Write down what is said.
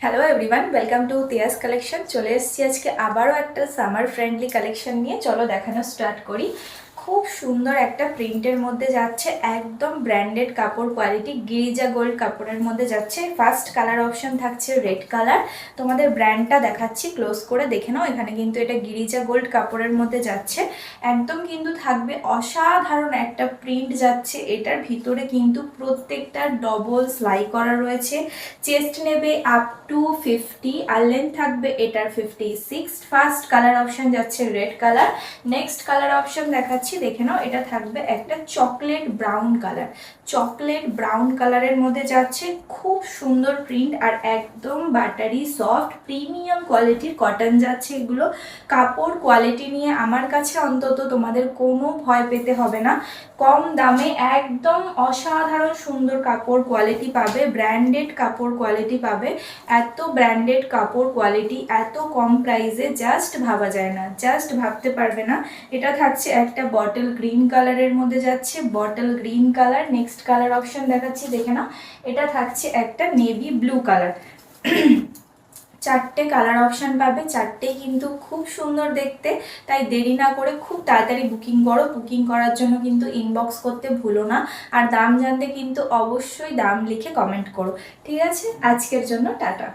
Hello everyone, welcome to Tiyas collection. চলে এসেছি আজকে আবারও একটা সামার ফ্রেন্ডলি কালেকশন নিয়ে। চলো দেখানো স্টার্ট করি। খুব সুন্দর একটা প্রিন্টের মধ্যে যাচ্ছে, একদম ব্র্যান্ডেড কাপড় কোয়ালিটি, গিরিজা গোল্ড কাপড়ের মধ্যে যাচ্ছে। ফার্স্ট কালার অপশন থাকছে রেড কালার। তোমাদের ব্র্যান্ডটা দেখাচ্ছি, ক্লোজ করে দেখে নাও। এখানে কিন্তু এটা গিরিজা গোল্ড কাপড়ের মধ্যে যাচ্ছে, একদম কিন্তু থাকবে অসাধারণ একটা প্রিন্ট যাচ্ছে। এটার ভিতরে কিন্তু প্রত্যেকটা ডবল সেলাই করা রয়েছে। চেস্ট নেবে আপ টু 50 আর লেন্থ থাকবে এটার 56। ফার্স্ট কালার অপশন যাচ্ছে red colour. Next colour option দেখাচ্ছি, দেখে নাও। এটা থাকবে একটা chocolate brown colour. Chocolate brown কালারের মধ্যে যাচ্ছে, খুব সুন্দর প্রিন্ট আর একদম বাটারি সফট প্রিমিয়াম কোয়ালিটির কটন যাচ্ছে। এগুলো কাপড় কোয়ালিটি নিয়ে আমার কাছে অন্তত তোমাদের কোনো ভয় পেতে হবে না। কম দামে একদম অসাধারণ সুন্দর কাপড় কোয়ালিটি পাবে, ব্র্যান্ডেড কাপড় কোয়ালিটি পাবে। এত ব্র্যান্ডেড কাপড় কোয়ালিটি এত কম প্রাইসে জাস্ট ভাবা যায় না, জাস্ট ভাবতে পারবে না। এটা থাকছে একটা বটল গ্রিন কালারের মধ্যে যাচ্ছে, bottle green colour. Next colour option দেখাচ্ছি, দেখে নাও। এটা থাকছে একটা নেভি ব্লু কালার। চারটে কালার অপশান পাবে, চারটেই কিন্তু খুব সুন্দর দেখতে। তাই দেরি না করে খুব তাড়াতাড়ি বুকিং করো। বুকিং করার জন্য কিন্তু ইনবক্স করতে ভুলো না। আর দাম জানতে কিন্তু অবশ্যই দাম লিখে কমেন্ট করো। ঠিক আছে, আজকের জন্য টাটা।